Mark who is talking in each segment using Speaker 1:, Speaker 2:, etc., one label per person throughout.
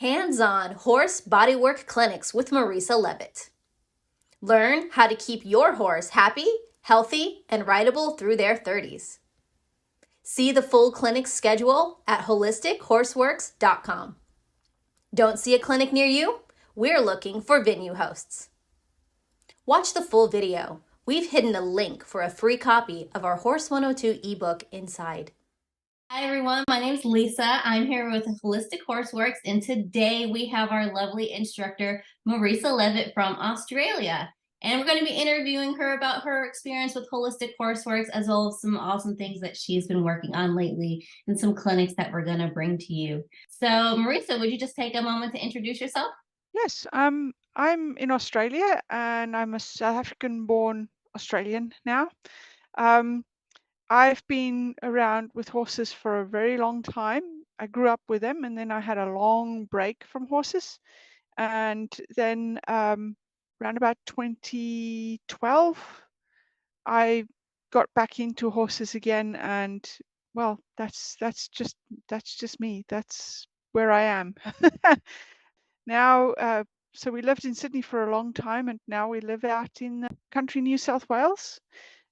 Speaker 1: Hands-on horse bodywork clinics with Marisa Levitt. Learn how to keep your horse happy, healthy, and rideable through their 30s. See the full clinic schedule at holistichorseworks.com. Don't see a clinic near you? We're looking for venue hosts. Watch the full video. We've hidden a link for a free copy of our Horse 102 ebook inside. Hi everyone, my name is Lisa. I'm here with Holistic Horseworks, and today we have our lovely instructor, Marisa Levitt from Australia. And we're going to be interviewing her about her experience with Holistic Horseworks, as well as some awesome things that she's been working on lately and some clinics that we're going to bring to you. So Marisa, would you just take a moment to introduce yourself?
Speaker 2: Yes, I'm in Australia and I'm a South African-born Australian now. Um, I've been around with horses for a very long time. I grew up with them and then I had a long break from horses. And then around about 2012, I got back into horses again and well, that's just me. That's where I am. Now, so we lived in Sydney for a long time, and now we live out in country New South Wales,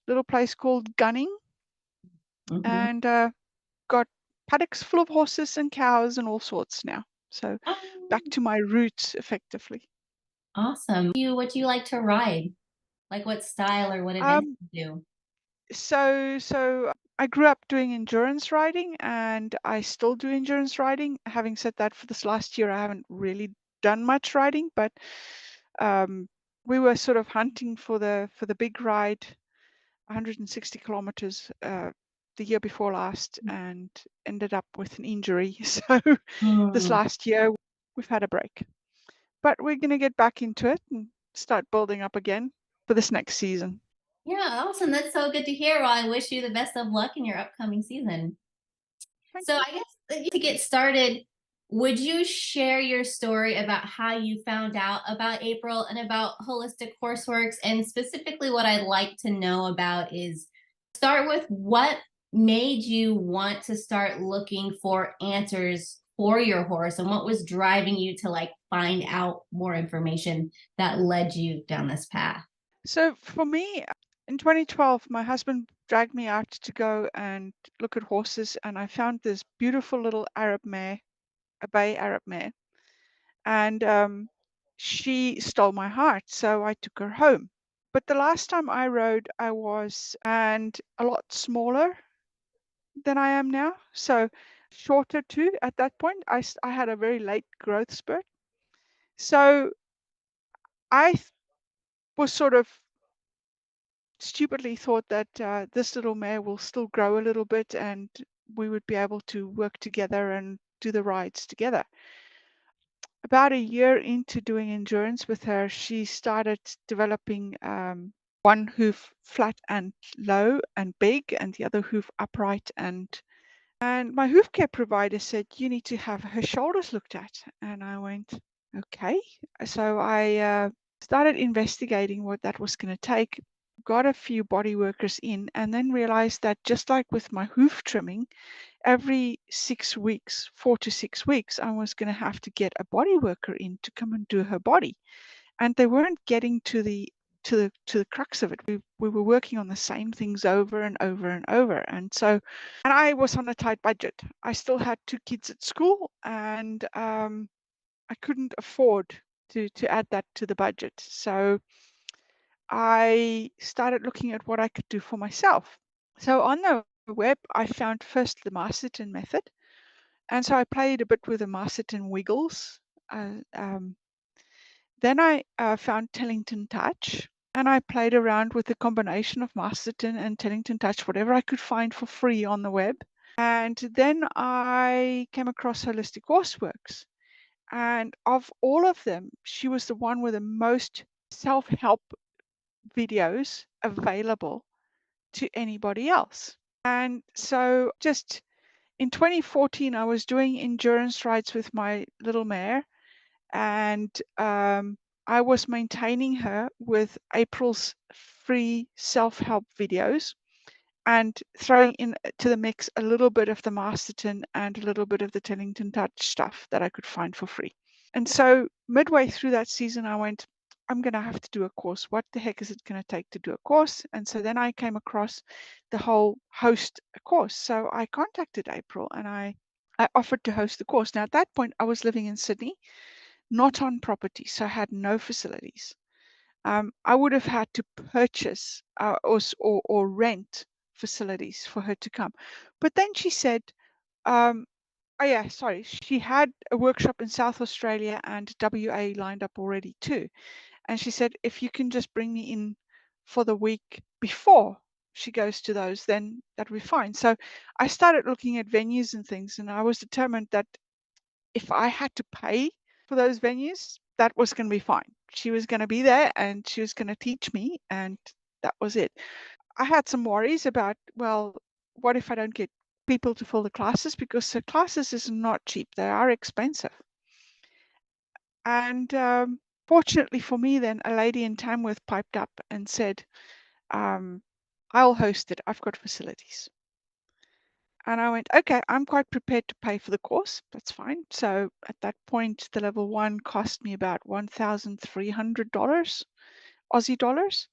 Speaker 2: little place called Gunning, and got paddocks full of horses and cows and all sorts now. So back to my roots, effectively.
Speaker 1: Awesome. What do you like to ride? Like what style or what events
Speaker 2: Um,
Speaker 1: you do?
Speaker 2: so I grew up doing endurance riding, and I still do endurance riding. Having said that, for this last year, I haven't really done much riding, but we were sort of hunting for the big ride, 160 kilometers the year before last, and ended up with an injury. So this last year we've had a break, but we're going to get back into it and start building up again for this next season.
Speaker 1: Yeah, awesome. That's so good to hear. Well, I wish you the best of luck in your upcoming season.
Speaker 2: Thank
Speaker 1: So
Speaker 2: you.
Speaker 1: I guess to get started, would you share your story about how you found out about April and about Holistic Horseworks? And specifically, what I'd like to know about is start with what made you want to start looking for answers for your horse, and what was driving you to like find out more information that led you down this path?
Speaker 2: So for me, in 2012, my husband dragged me out to go and look at horses, and I found this beautiful little Arab mare, a bay Arab mare, and she stole my heart. So I took her home. But the last time I rode, I was and a lot smaller than I am now. So shorter too. At that point, I had a very late growth spurt. So was sort of stupidly thought that this little mare will still grow a little bit and we would be able to work together and do the rides together. About a year into doing endurance with her, she started developing one hoof flat and low and big, and the other hoof upright. And my hoof care provider said, you need to have her shoulders looked at. And I went, okay. So I started investigating what that was going to take, got a few body workers in, and then realized that just like with my hoof trimming, every 6 weeks, 4 to 6 weeks, I was going to have to get a body worker in to come and do her body. And they weren't getting to the crux of it. We were working on the same things over and over and over. And I was on a tight budget. I still had 2 kids at school, and I couldn't afford to add that to the budget. So I started looking at what I could do for myself. So on the web, I found first the Marsitan method. And so I played a bit with the Marsitan wiggles. Then I found Tellington Touch, and I played around with the combination of Marsitan and Tellington Touch, whatever I could find for free on the web. And then I came across Holistic Horseworks. And of all of them, she was the one with the most self-help videos available to anybody else. And so just in 2014, I was doing endurance rides with my little mare, and I was maintaining her with April's free self-help videos. and throwing in to the mix a little bit of the Masterton and a little bit of the Tellington Touch stuff that I could find for free. And so midway through that season, I went, I'm going to have to do a course. What the heck is it going to take to do a course? And so then I came across the whole host a course. So I contacted April and I offered to host the course. Now, at that point, I was living in Sydney, not on property, so I had no facilities. I would have had to purchase or rent facilities for her to come. But then she said, oh yeah, sorry, she had a workshop in South Australia and WA lined up already too. And she said, if you can just bring me in for the week before she goes to those, then that'll be fine. So I started looking at venues and things, and I was determined that if I had to pay for those venues, that was going to be fine. She was going to be there and she was going to teach me, and that was it. I had some worries about, well, what if I don't get people to fill the classes? Because the classes is not cheap. They are expensive. And fortunately for me, then a lady in Tamworth piped up and said, I'll host it. I've got facilities. And I went, okay, I'm quite prepared to pay for the course. That's fine. So at that point, the level 1 cost me about $1,300 Aussie dollars.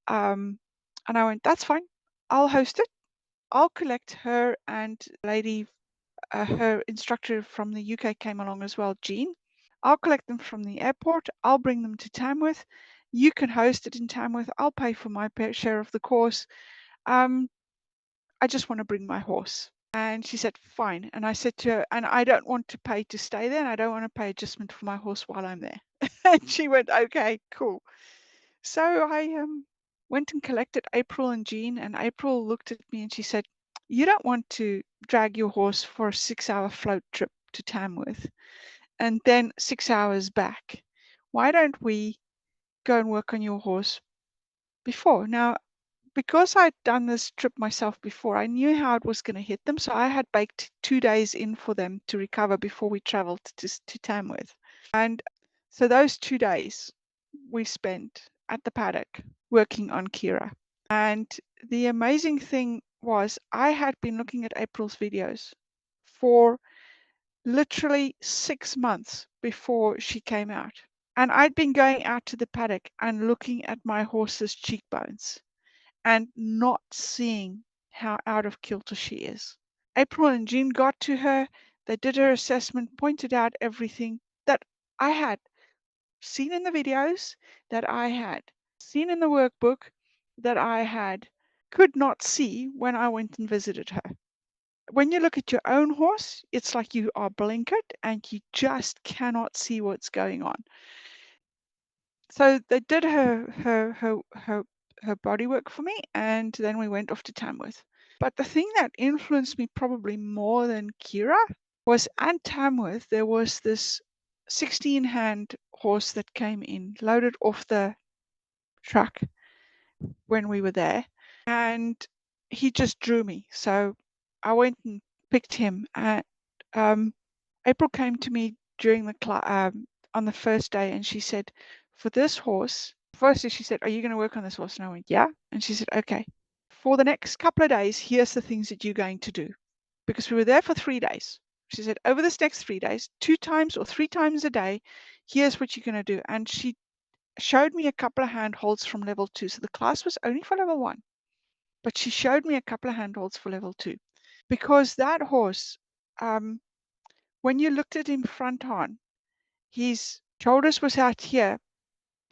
Speaker 2: And I went, that's fine. I'll host it. I'll collect her and lady, her instructor from the UK came along as well, Jean. I'll collect them from the airport. I'll bring them to Tamworth. You can host it in Tamworth. I'll pay for my share of the course. I just want to bring my horse. And she said, fine. And I said to her, and I don't want to pay to stay there, and I don't want to pay adjustment for my horse while I'm there. And she went, okay, cool. So I went and collected April and Jean, and April looked at me and she said, you don't want to drag your horse for a 6-hour float trip to Tamworth and then 6 hours back. Why don't we go and work on your horse before? Now, because I'd done this trip myself before, I knew how it was going to hit them. So I had baked 2 days in for them to recover before we traveled to Tamworth. And so those 2 days we spent at the paddock working on Kira. And the amazing thing was I had been looking at April's videos for literally 6 months before she came out. And I'd been going out to the paddock and looking at my horse's cheekbones and not seeing how out of kilter she is. April and Jean got to her, they did her assessment, pointed out everything that I had seen in the videos, that I had seen in the workbook, that I could not see when I went and visited her. When you look at your own horse, it's like you are blinkered and you just cannot see what's going on. So they did her bodywork for me, and then we went off to Tamworth. But the thing that influenced me probably more than Kira was at Tamworth, there was this 16-hand horse that came in, loaded off the truck when we were there, and he just drew me. So I went and picked him. And April came to me during the on the first day, and she said, for this horse, firstly she said, are you going to work on this horse? And I went, yeah. And she said, okay, for the next couple of days, here's the things that you're going to do. Because we were there for 3 days. She said, over this next 3 days, 2 times or 3 times a day, here's what you're going to do. And she showed me a couple of handholds from level 2. So the class was only for level 1. But she showed me a couple of handholds for level 2. Because that horse, when you looked at him front on, his shoulders was out here,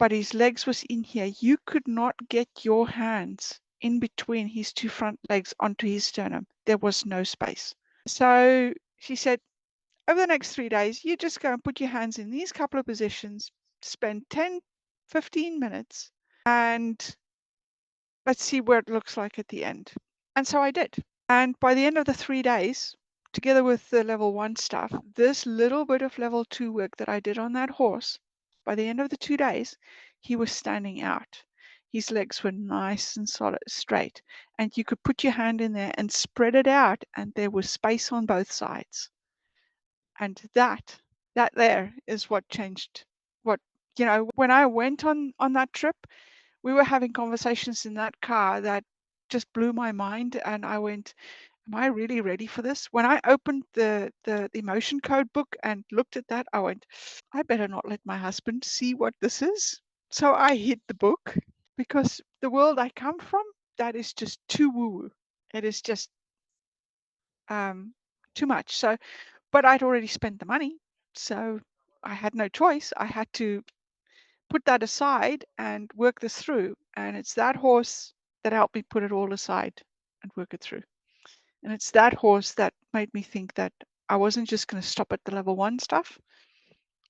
Speaker 2: but his legs was in here. You could not get your hands in between his 2 front legs onto his sternum. There was no space. So she said, over the next 3 days, you just go and put your hands in these couple of positions, spend 10, 15 minutes, and let's see what it looks like at the end. And so I did. And by the end of the 3 days, together with the level 1 stuff, this little bit of level 2 work that I did on that horse, by the end of the 2 days, he was standing out. His legs were nice and solid, straight. And you could put your hand in there and spread it out, and there was space on both sides. And that there is what changed. What, when I went on that trip, we were having conversations in that car that just blew my mind, and I went, "Am I really ready for this?" When I opened the emotion code book and looked at that, I went, "I better not let my husband see what this is." So I hid the book because the world I come from, that is just too woo-woo. It is just, um, too much. So but I'd already spent the money, so I had no choice. I had to put that aside and work this through, and it's that horse that helped me put it all aside and work it through. And it's that horse that made me think that I wasn't just gonna stop at the level 1 stuff,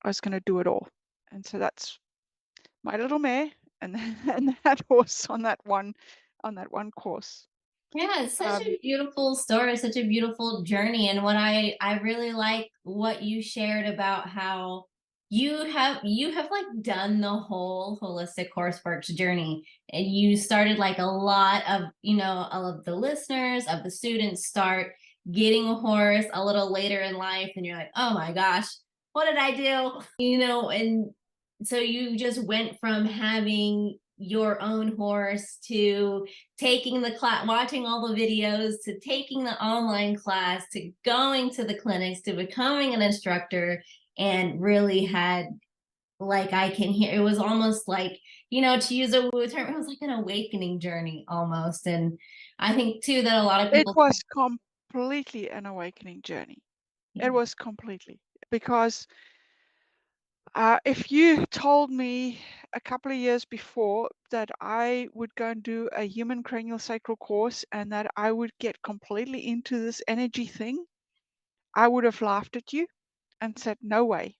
Speaker 2: I was gonna do it all. And so that's my little mare and and that horse on that one course.
Speaker 1: Yeah, it's such
Speaker 2: Um,
Speaker 1: a beautiful story, such a beautiful journey. And what I really like what you shared about how you have like done the whole holistic horseworks journey. And you started like a lot of, all of the listeners, of the students start getting a horse a little later in life, and you're like, oh my gosh, what did I do? And so you just went from having your own horse to taking the class, watching all the videos, to taking the online class, to going to the clinics, to becoming an instructor, and really had, like, I can hear it was almost like, to use a woo term, it was like an awakening journey almost. And I think too that a lot of
Speaker 2: it
Speaker 1: people,
Speaker 2: was completely an awakening journey. It
Speaker 1: yeah,
Speaker 2: was completely because if you told me a couple of years before that I would go and do a human cranial sacral course and that I would get completely into this energy thing, I would have laughed at you and said, no way.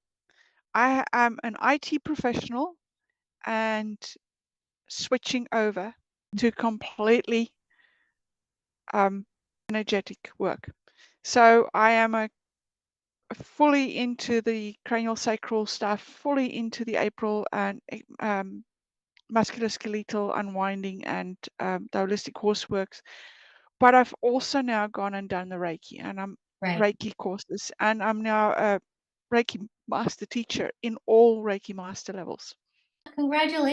Speaker 2: I am an IT professional and switching over to completely um, energetic work. So I am a fully into the cranial sacral stuff, fully into the April and musculoskeletal unwinding and the holistic horseworks. But I've also now gone and done the Reiki and I'm
Speaker 1: right.
Speaker 2: Reiki courses, and I'm now a Reiki master teacher in all Reiki master levels.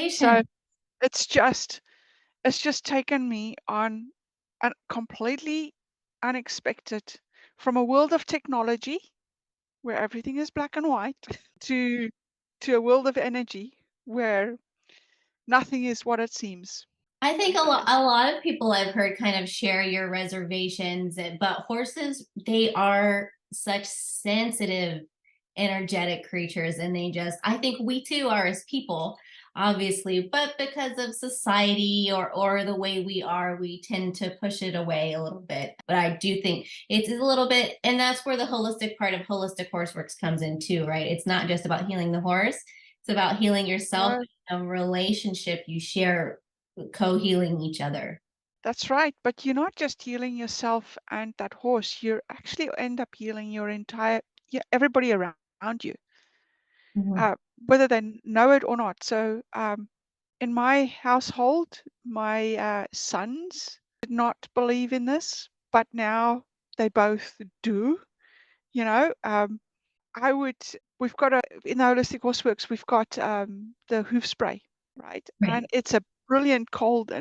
Speaker 2: So
Speaker 1: Congratulations.
Speaker 2: it's just taken me on a completely unexpected from a world of technology where everything is black and white to a world of energy where nothing is what it seems.
Speaker 1: I think
Speaker 2: And so yes.
Speaker 1: a lot of people I've heard kind of share your reservations, but horses, they are such sensitive, energetic creatures, and I think we too are as people, obviously, but because of society or the way we are, we tend to push it away a little bit. But I do think it's a little bit, and that's where the holistic part of holistic horseworks comes in too, right? It's not just about healing the horse; it's about healing yourself,
Speaker 2: No,
Speaker 1: a relationship you share, co-healing each other.
Speaker 2: that's right. But you're not just healing yourself and that horse, you actually end up healing your entire, yeah, everybody around you,
Speaker 1: Mhm.
Speaker 2: uh, whether they know it or not. So in my household, my sons did not believe in this, but now they both do. You know, I would. We've got in the Holistic Horseworks, we've got the hoof spray, right? And
Speaker 1: Right.
Speaker 2: it's a brilliant cold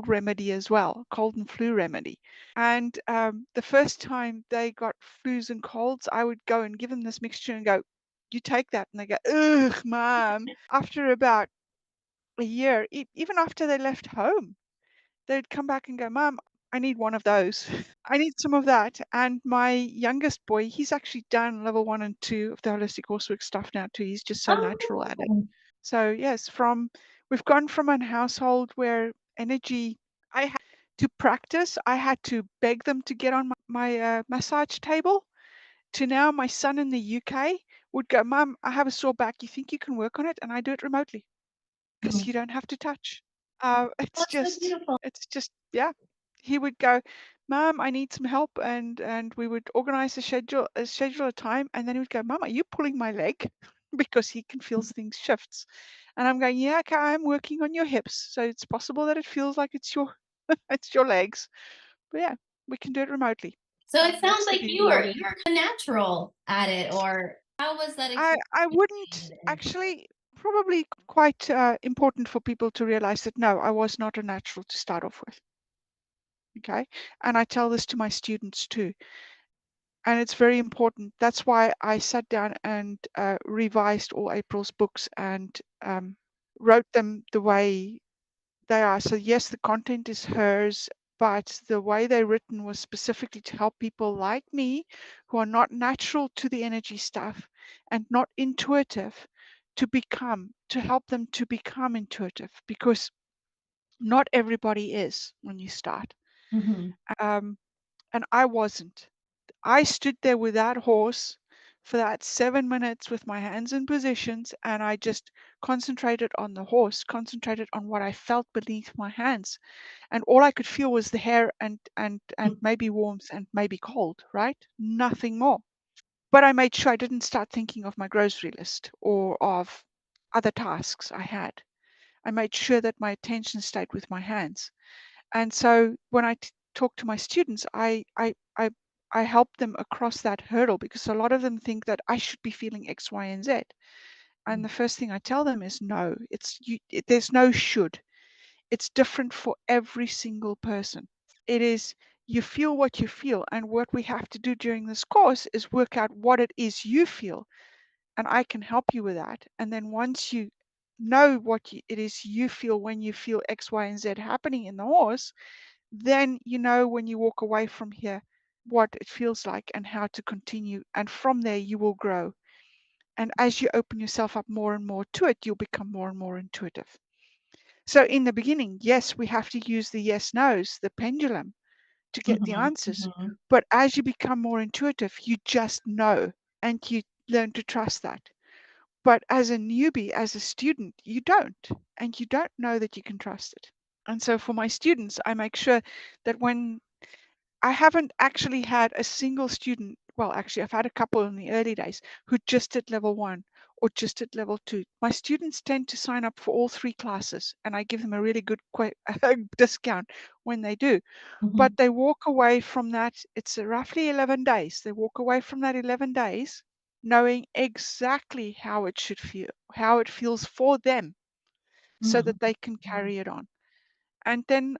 Speaker 2: remedy as well, cold and flu remedy. And the first time they got flus and colds, I would go and give them this mixture and go, "You take that," and they go, "Ugh, mom." After about a year, even after they left home, they'd come back and go, "Mom, I need one of those. I need some of that." And my youngest boy, he's actually done level 1 and 2 of the holistic horsework stuff now too. He's just so natural at it.
Speaker 1: Oh,
Speaker 2: So yes, we've gone from an household where energy I had to practice. I had to beg them to get on my massage table to now my son in the UK would go, "Mum, I have a sore back. You think you can work on it?" And I do it remotely because
Speaker 1: mhm.
Speaker 2: you don't have to touch.
Speaker 1: That's so beautiful.
Speaker 2: It's just, yeah. He would go, "Mom, I need some help," and we would organize a time, and then he would go, "Mom, are you pulling my leg?" Because he can feel things shifts, and I'm going, "Yeah, okay, I'm working on your hips, so it's possible that it feels like it's your it's your legs, but yeah, we can do it remotely."
Speaker 1: So it
Speaker 2: And
Speaker 1: sounds
Speaker 2: that's the
Speaker 1: like
Speaker 2: beauty of it.
Speaker 1: you were natural at it, or how was that experience?
Speaker 2: I
Speaker 1: You
Speaker 2: wouldn't
Speaker 1: created it?
Speaker 2: actually probably quite important for people to realize that no, I was not a natural to start off with. Okay. And I tell this to my students too. And it's very important. That's why I sat down and revised all April's books and wrote them the way they are. So yes, the content is hers, but the way they're written was specifically to help people like me who are not natural to the energy stuff and not intuitive to help them to become intuitive, because not everybody is when you start.
Speaker 1: Mm-hmm.
Speaker 2: And I wasn't. I stood there with that horse for that 7 minutes with my hands in positions, and I just concentrated on the horse, concentrated on what I felt beneath my hands. And all I could feel was the hair and maybe warmth and maybe cold, right? Nothing more. But I made sure I didn't start thinking of my grocery list or of other tasks I had. I made sure that my attention stayed with my hands. And so when I talk to my students, I help them across that hurdle, because a lot of them think that I should be feeling X, Y, and Z. And the first thing I tell them is no, there's no should. It's different for every single person. It is, you feel what you feel. And what we have to do during this course is work out what it is you feel. And I can help you with that. And then once you know what it is you feel when you feel X, Y, and Z happening in the horse, then you know when you walk away from here what it feels like and how to continue. And from there, you will grow. And as you open yourself up more and more to it, you'll become more and more intuitive. So in the beginning, yes, we have to use the yes no's, the pendulum, to get the
Speaker 1: Mm-hmm.
Speaker 2: answers.
Speaker 1: Mm-hmm.
Speaker 2: But as you become more intuitive, you just know and you learn to trust that. But as a newbie, as a student, you don't. And you don't know that you can trust it. And so for my students, I make sure that when I haven't actually had a single student, well, actually, I've had a couple in the early days who just did level 1 or just did level 2. My students tend to sign up for all 3 classes, and I give them a really good discount when they do.
Speaker 1: Mm-hmm.
Speaker 2: But they walk away from that, it's roughly 11 days. They walk away from that 11 days knowing exactly how it should feel, how it feels for them, so
Speaker 1: Mm-hmm.
Speaker 2: that they can carry it on. And then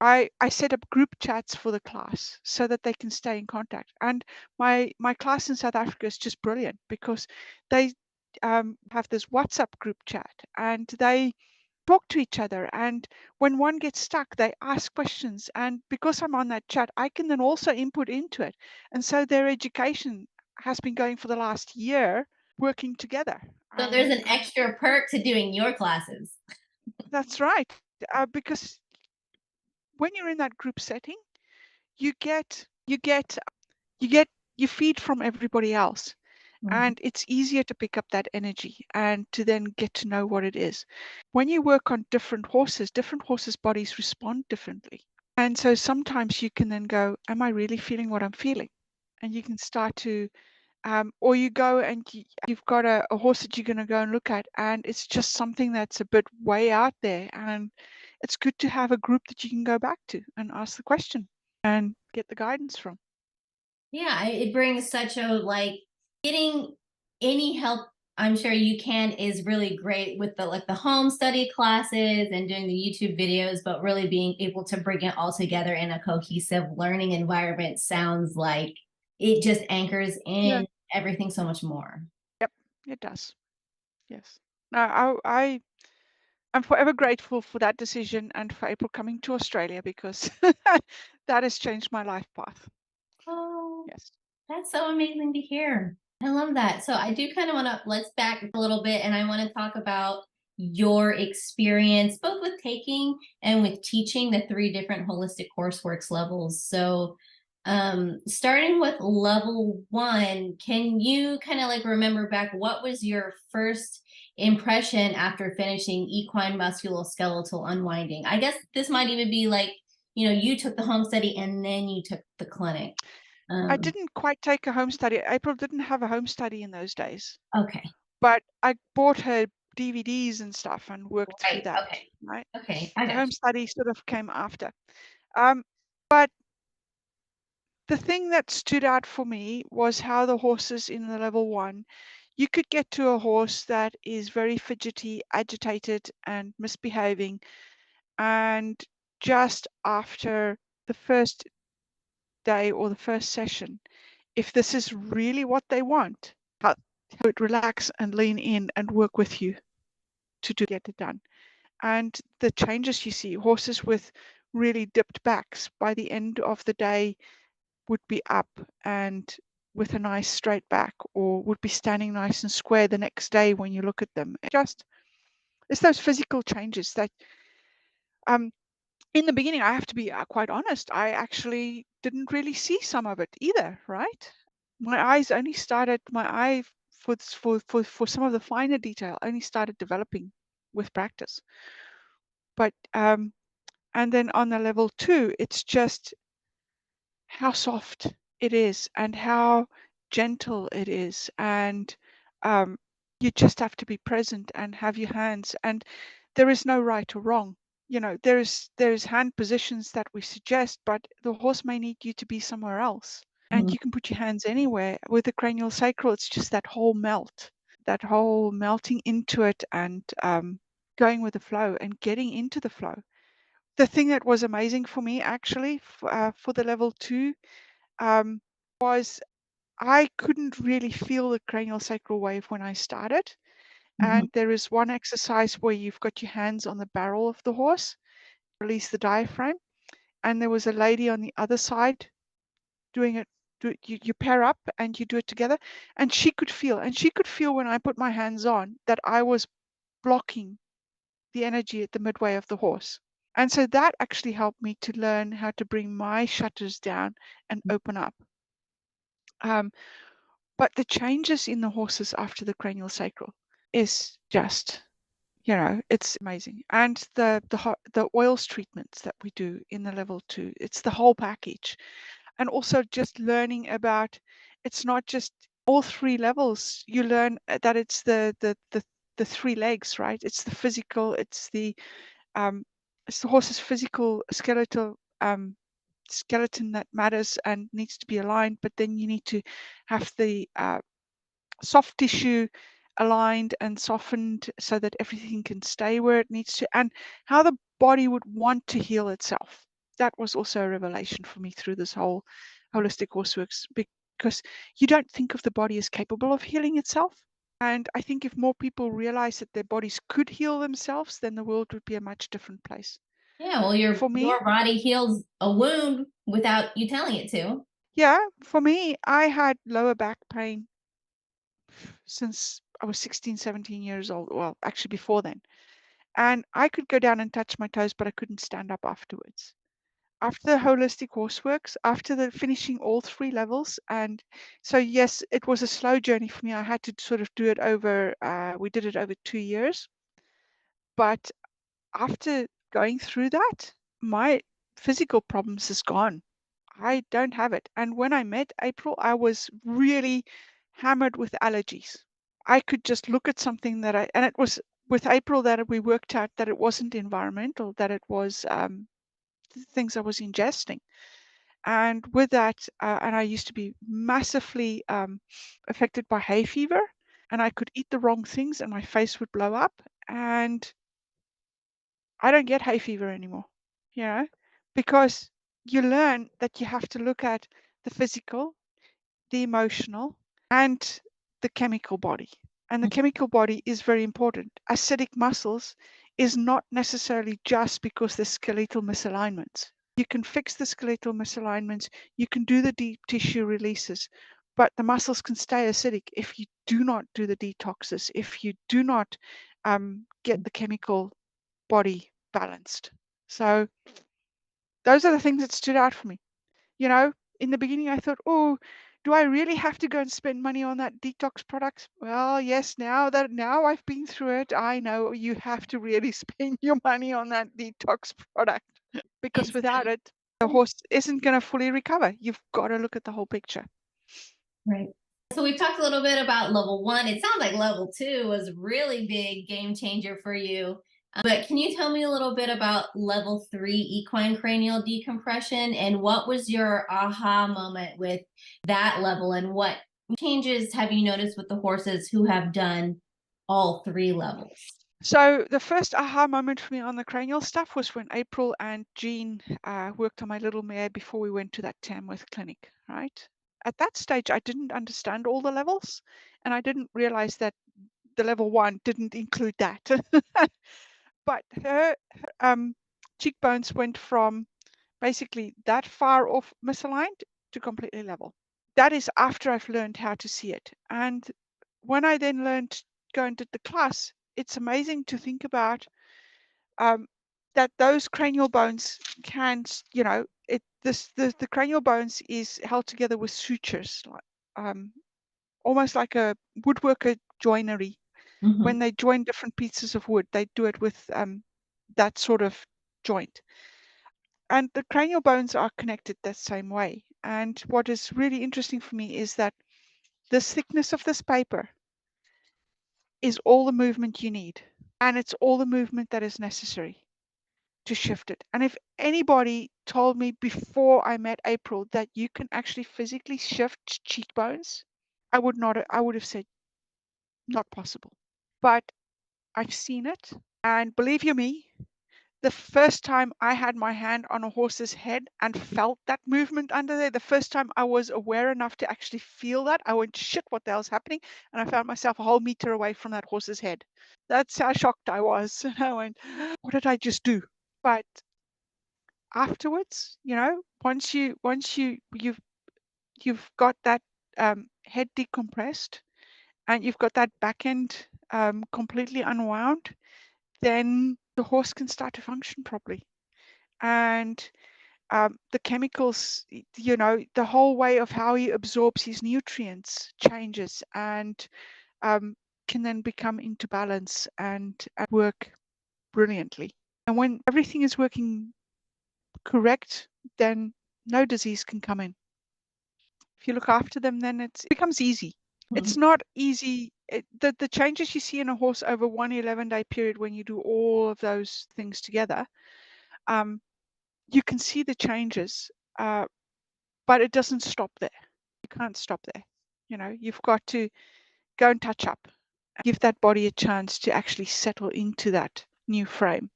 Speaker 2: I set up group chats for the class so that they can stay in contact. And my class in South Africa is just brilliant, because they have this WhatsApp group chat and they talk to each other. And when one gets stuck, they ask questions. And because I'm on that chat, I can then also input into it. And so their education has been going for the last year, working together.
Speaker 1: So there's an extra perk to doing your classes.
Speaker 2: That's right. Because when you're in that group setting, you get you get you feed from everybody else,
Speaker 1: Mm-hmm.
Speaker 2: and it's easier to pick up that energy and to then get to know what it is. When you work on different horses' bodies respond differently. And so sometimes you can then go, am I really feeling what I'm feeling? And you can start to or you go and you've got a horse that you're going to go and look at, and it's just something that's a bit way out there, and it's good to have a group that you can go back to and ask the question and get the guidance from.
Speaker 1: Yeah, it brings such a like getting any help I'm sure you can is really great with the home study classes and doing the YouTube videos, but really being able to bring it all together in a cohesive learning environment sounds like it just anchors
Speaker 2: Yeah.
Speaker 1: in everything so much more.
Speaker 2: Yep, it does. Yes. No, I'm forever grateful for that decision and for April coming to Australia, because that has changed my life path.
Speaker 1: Oh,
Speaker 2: Yes.
Speaker 1: that's so amazing to hear. I love that. So I do kind of want to let's back a little bit and I want to talk about your experience both with taking and with teaching the 3 different holistic courseworks levels. So starting with level 1, can you kind of like remember back what was your first impression after finishing equine musculoskeletal unwinding? I guess this might even be like, you took the home study and then you took the clinic.
Speaker 2: I
Speaker 1: Um,
Speaker 2: didn't quite take a home study. April didn't have a home study in those days,
Speaker 1: okay.
Speaker 2: but I bought her DVDs and stuff and worked through
Speaker 1: Right.
Speaker 2: that,
Speaker 1: Okay.
Speaker 2: right?
Speaker 1: Okay. I
Speaker 2: The
Speaker 1: got
Speaker 2: home
Speaker 1: you.
Speaker 2: study sort of came after. Um, but the thing that stood out for me was how the horses in the level 1, you could get to a horse that is very fidgety, agitated, and misbehaving. And just after the first day or the first session, if this is really what they want, how it relax and lean in and work with you to get it done. And the changes you see, horses with really dipped backs by the end of the day would be up and with a nice straight back, or would be standing nice and square the next day when you look at them. It's those physical changes that in the beginning, I have to be quite honest, I actually didn't really see some of it either, right? My eye for some of the finer detail only started developing with practice. But and then on the level 2, it's just how soft it is and how gentle it is. And you just have to be present and have your hands. And there is no right or wrong. You know, there's hand positions that we suggest, but the horse may need you to be somewhere else. And you can put your hands anywhere. With the cranial sacral, it's just that whole melting into it and going with the flow and getting into the flow. The thing that was amazing for me actually for the level 2 was I couldn't really feel the cranial sacral wave when I started. And there is one exercise where you've got your hands on the barrel of the horse, release the diaphragm. And there was a lady on the other side doing it. You pair up and you do it together. And she could feel when I put my hands on that I was blocking the energy at the midway of the horse. And so that actually helped me to learn how to bring my shutters down and open up. But the changes in the horses after the cranial sacral is just, it's amazing. And the oils treatments that we do in the level 2, it's the whole package. And also just learning about, it's not just all 3 levels. You learn that it's the 3 legs, right? It's the physical, it's the horse's physical skeleton that matters and needs to be aligned, but then you need to have the soft tissue aligned and softened so that everything can stay where it needs to, and how the body would want to heal itself. That was also a revelation for me through this whole holistic horseworks, because you don't think of the body as capable of healing itself. And I think if more people realize that their bodies could heal themselves, then the world would be a much different place.
Speaker 1: Yeah, well,
Speaker 2: For me,
Speaker 1: your body heals a wound without you telling it to.
Speaker 2: yeah, for me, I had lower back pain since I was 16, 17 years old. Well, actually before then. And I could go down and touch my toes, but I couldn't stand up afterwards. After the holistic horseworks, after the finishing all 3 levels, and so yes, it was a slow journey for me. I had to sort of do it over. We did it over 2 years, but after going through that, my physical problems is gone. I don't have it. And when I met April, I was really hammered with allergies. I could just look at something and it was with April that we worked out that it wasn't environmental, that it was things I was ingesting. And with that, and I used to be massively affected by hay fever, and I could eat the wrong things and my face would blow up. And I don't get hay fever anymore, because you learn that you have to look at the physical, the emotional, and the chemical body. And the chemical body is very important. Acidic muscles is not necessarily just because there's skeletal misalignments. You can fix the skeletal misalignments, you can do the deep tissue releases, but the muscles can stay acidic if you do not do the detoxes, if you do not get the chemical body balanced. So those are the things that stood out for me. In the beginning I thought, oh, do I really have to go and spend money on that detox product? Well, yes, now I've been through it, I know you have to really spend your money on that detox product, because without it, the horse isn't going to fully recover. You've got to look at the whole picture.
Speaker 1: Right. So we've talked a little bit about level 1. It sounds like level 2 was a really big game changer for you. But can you tell me a little bit about level 3 equine cranial decompression, and what was your aha moment with that level, and what changes have you noticed with the horses who have done all 3 levels?
Speaker 2: So the first aha moment for me on the cranial stuff was when April and Jean worked on my little mare before we went to that Tamworth clinic, right? At that stage, I didn't understand all the levels, and I didn't realize that the level 1 didn't include that. But her cheekbones went from basically that far off misaligned to completely level. That is after I've learned how to see it. And when I then learned, go and did the class, it's amazing to think about that those cranial bones can, the cranial bones is held together with sutures, almost like a woodworker joinery.
Speaker 1: Mm-hmm.
Speaker 2: When they join different pieces of wood, they do it with that sort of joint. And the cranial bones are connected that same way. And what is really interesting for me is that this thickness of this paper is all the movement you need. And it's all the movement that is necessary to shift it. And if anybody told me before I met April that you can actually physically shift cheekbones, I would have said not possible. But I've seen it. And believe you me, the first time I had my hand on a horse's head and felt that movement under there, the first time I was aware enough to actually feel that, I went, shit, what the hell's happening? And I found myself a whole meter away from that horse's head. That's how shocked I was. And I went, what did I just do? But afterwards, once you've got that head decompressed and you've got that back end completely unwound, then the horse can start to function properly. And the chemicals, the whole way of how he absorbs his nutrients changes and can then become into balance and work brilliantly. And when everything is working correct, then no disease can come in. If you look after them, then it becomes easy. It's not easy. The changes you see in a horse over one 11-day period when you do all of those things together, you can see the changes, but it doesn't stop there. You can't stop there. You've got to go and touch up, give that body a chance to actually settle into that new frame,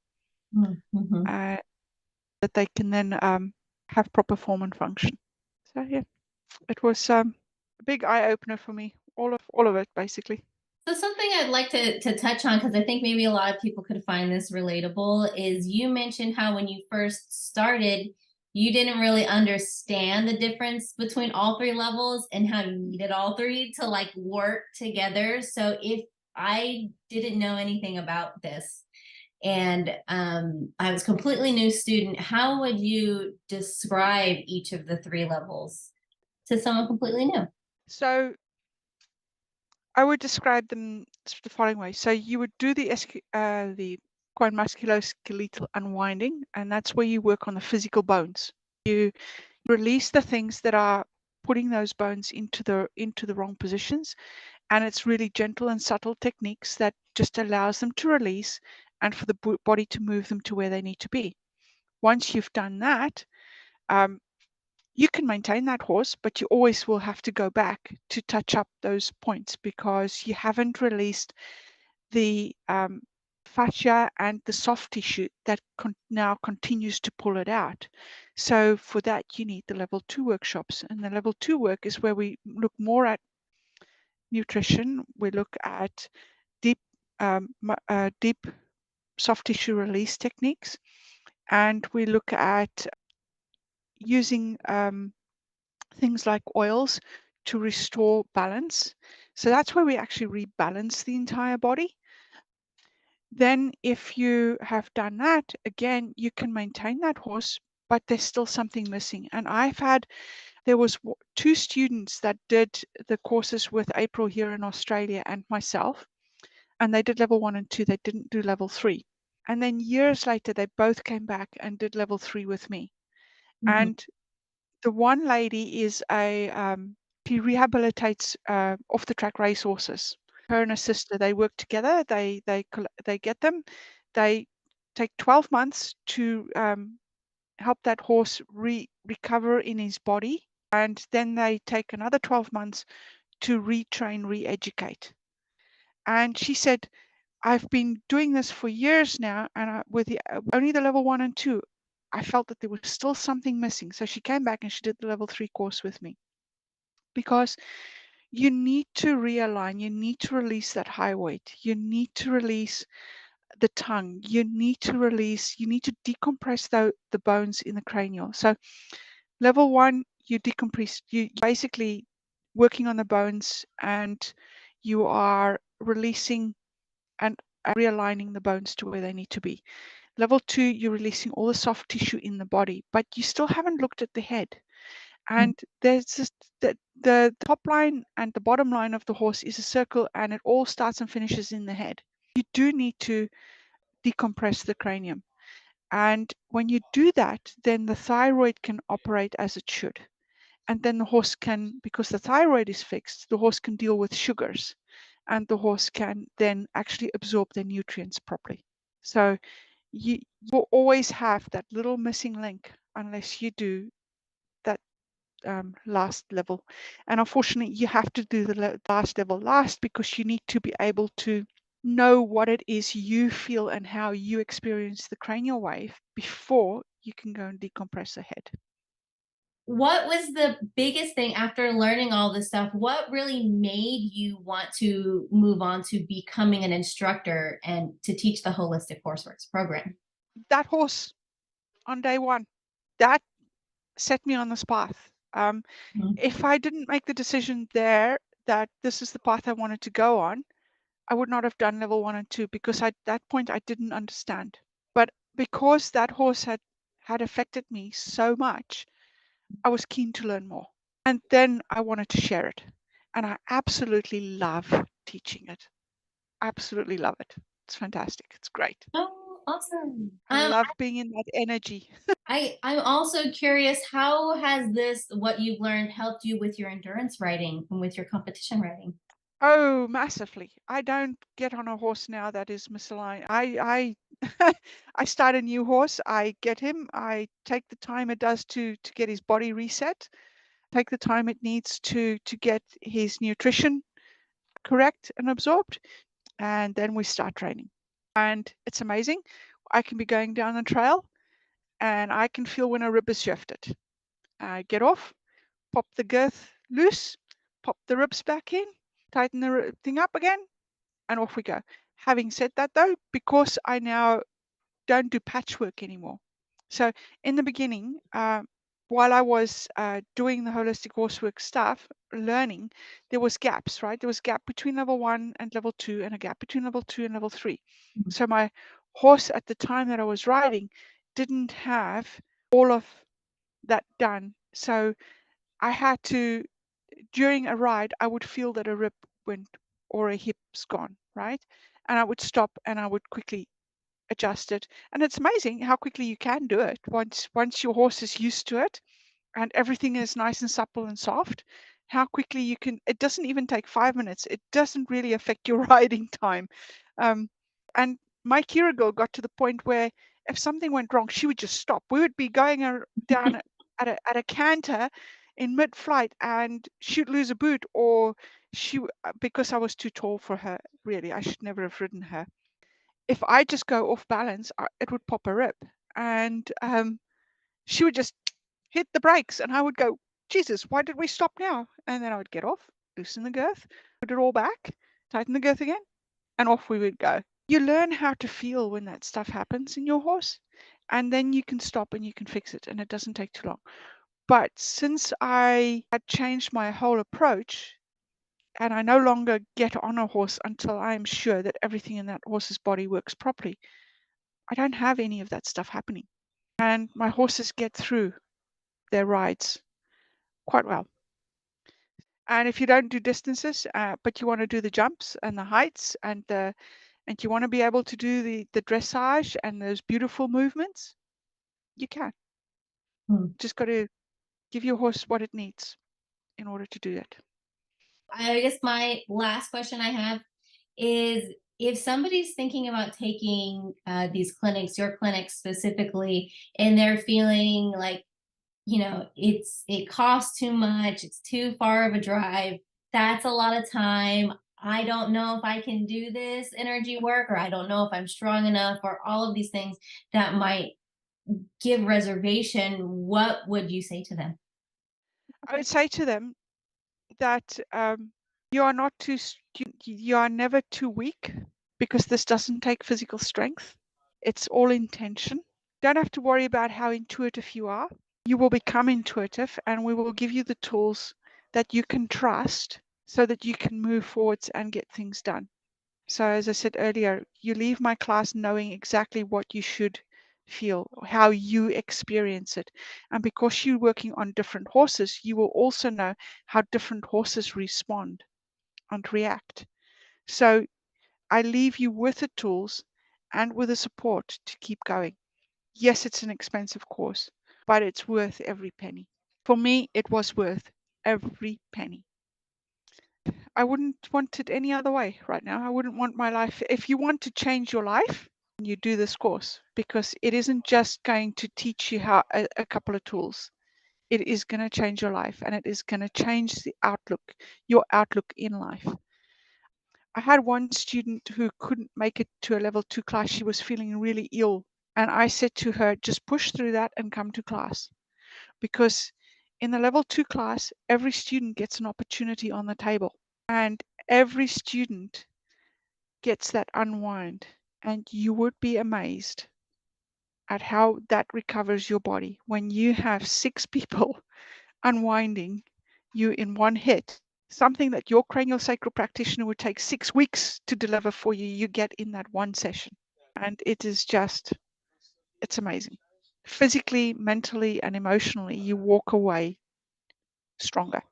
Speaker 2: that they can then have proper form and function. So yeah, it was a big eye opener for me. All of it basically.
Speaker 1: So something I'd like to touch on, because I think maybe a lot of people could find this relatable, is you mentioned how when you first started, you didn't really understand the difference between all three levels and how you needed all three to like work together. So if I didn't know anything about this and I was completely new student, how would you describe each of the three levels to someone completely new?
Speaker 2: So I would describe them the following way. So you would do the quine musculoskeletal unwinding, and that's where you work on the physical bones. You release the things that are putting those bones into the wrong positions, and it's really gentle and subtle techniques that just allows them to release and for the body to move them to where they need to be. Once you've done that, you can maintain that horse, but you always will have to go back to touch up those points because you haven't released the fascia and the soft tissue that now continues to pull it out. So for that, you need the level 2 workshops. And the level 2 work is where we look more at nutrition. We look at deep, deep soft tissue release techniques. And we look at using things like oils to restore balance. So that's where we actually rebalance the entire body. Then if you have done that, again, you can maintain that horse, but there's still something missing. And there was 2 students that did the courses with April here in Australia and myself, and they did level 1 and 2. They didn't do level 3. And then years later, they both came back and did level 3 with me. And the one lady is she rehabilitates off the track racehorses. Her and her sister, they work together. They get them. They take 12 months to help that horse recover in his body, and then they take another 12 months to retrain, re-educate. And she said I've been doing this for years now, and with only the level 1 and 2, I felt that there was still something missing. So she came back and she did the level 3 course with me, because you need to realign, you need to release that high weight, you need to release the tongue, you need to decompress the bones in the cranial. So level 1, you decompress, you basically working on the bones, and you are releasing and realigning the bones to where they need to be. Level 2, you're releasing all the soft tissue in the body, but you still haven't looked at the head. And there's just the top line and the bottom line of the horse is a circle, and it all starts and finishes in the head. You do need to decompress the cranium. And when you do that, then the thyroid can operate as it should. And then the horse can, because the thyroid is fixed, the horse can deal with sugars, and the horse can then actually absorb their nutrients properly. So you will always have that little missing link unless you do that last level. And unfortunately, you have to do the last level last, because you need to be able to know what it is you feel and how you experience the cranial wave before you can go and decompress the head.
Speaker 1: What was the biggest thing after learning all this stuff? What really made you want to move on to becoming an instructor and to teach the Holistic Horseworks program?
Speaker 2: That horse on day 1, that set me on this path. If I didn't make the decision there that this is the path I wanted to go on, I would not have done level 1 and 2, because at that point I didn't understand. But because that horse had affected me so much, I was keen to learn more. And then I wanted to share it. And I absolutely love teaching it. Absolutely love it. It's fantastic. It's great.
Speaker 1: Oh, awesome.
Speaker 2: I love being in that energy.
Speaker 1: I'm also curious, how has this, what you've learned, helped you with your endurance riding and with your competition riding?
Speaker 2: Oh, massively. I don't get on a horse now that is misaligned. I I start a new horse, I get him, I take the time it does to get his body reset, take the time it needs to get his nutrition correct and absorbed, and then we start training. And it's amazing. I can be going down the trail and I can feel when a rib is shifted. I get off, pop the girth loose, pop the ribs back in, tighten the thing up again, and off we go. Having said that, though, because I now don't do patchwork anymore. So in the beginning, while I was doing the holistic horsework stuff, learning, there was gaps, right? There was a gap between level 1 and level 2, and a gap between level 2 and level 3. So my horse at the time that I was riding didn't have all of that done. So I had to, during a ride, I would feel that a rib went or a hip's gone, right? And I would stop and I would quickly adjust it. And it's amazing how quickly you can do it once your horse is used to it and everything is nice and supple and soft. How quickly you can, it doesn't even take 5 minutes. It doesn't really affect your riding time. Um, and my Kira girl got to the point where if something went wrong, she would just stop. We would be going down at a canter in mid-flight, and she'd lose a boot, or because I was too tall for her, really, I should never have ridden her. If I just go off balance, it would pop a rib. And she would just hit the brakes, and I would go, Jesus, why did we stop now? And then I would get off, loosen the girth, put it all back, tighten the girth again, and off we would go. You learn how to feel when that stuff happens in your horse, and then you can stop and you can fix it, and it doesn't take too long. But since I had changed my whole approach, and I no longer get on a horse until I am sure that everything in that horse's body works properly, I don't have any of that stuff happening. And my horses get through their rides quite well. And if you don't do distances, but you want to do the jumps and the heights, and you want to be able to do the dressage and those beautiful movements, you can. Just got to give your horse what it needs in order to do it.
Speaker 1: I guess my last question I have is, if somebody's thinking about taking these clinics, your clinics specifically, and they're feeling like, it costs too much, it's too far of a drive, that's a lot of time, I don't know if I can do this energy work, or I don't know if I'm strong enough, or all of these things that might give reservation, what would you say to them?
Speaker 2: I would say to them that you are not you are never too weak, because this doesn't take physical strength. It's all intention. Don't have to worry about how intuitive you are. You will become intuitive, and we will give you the tools that you can trust so that you can move forwards and get things done. So as I said earlier, you leave my class knowing exactly what you should feel, how you experience it. And because you're working on different horses, you will also know how different horses respond and react. So I leave you with the tools and with the support to keep going. Yes, it's an expensive course, but it's worth every penny. For me, it was worth every penny. I wouldn't want it any other way right now. I wouldn't want my life. If you want to change your life, you do this course, because it isn't just going to teach you how a couple of tools. It is going to change your life, and it is going to change the outlook, your outlook in life. I had one student who couldn't make it to a level 2 class. She was feeling really ill. And I said to her, just push through that and come to class. Because in the level 2 class, every student gets an opportunity on the table. And every student gets that unwind. And you would be amazed at how that recovers your body when you have 6 people unwinding you in one hit. Something that your craniosacral practitioner would take 6 weeks to deliver for you, you get in that one session. And it is just, it's amazing. Physically, mentally, and emotionally, you walk away stronger.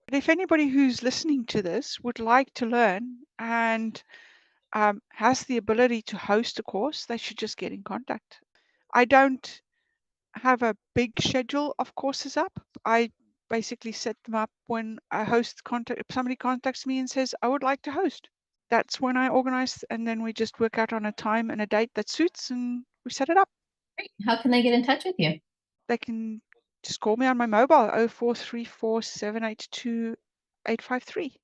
Speaker 2: But if anybody who's listening to this would like to learn and has the ability to host a course, they should just get in contact. I don't have a big schedule of courses up. I basically set them up when a host somebody contacts me and says, I would like to host. That's when I organize, and then we just work out on a time and a date that suits, and we set it up.
Speaker 1: Great. How can they get in touch with you?
Speaker 2: They can just call me on my mobile, 0434 782 853.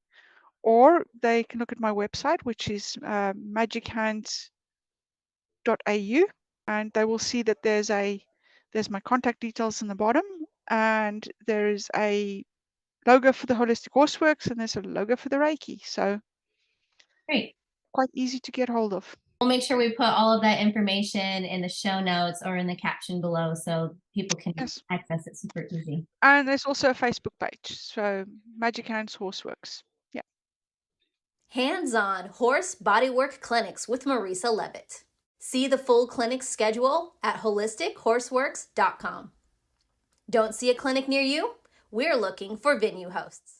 Speaker 2: Or they can look at my website, which is magichands.au, and they will see that there's my contact details in the bottom, and there is a logo for the Holistic Horseworks, and there's a logo for the Reiki. So
Speaker 1: Great.
Speaker 2: quite easy to get hold of.
Speaker 1: We'll make sure we put all of that information in the show notes or in the caption below so people can
Speaker 2: Yes.
Speaker 1: access it super easy.
Speaker 2: And there's also a Facebook page. So Magic Hands Horseworks. Yeah.
Speaker 1: Hands-on horse bodywork clinics with Marisa Levitt. See the full clinic schedule at holistichorseworks.com. Don't see a clinic near you? We're looking for venue hosts.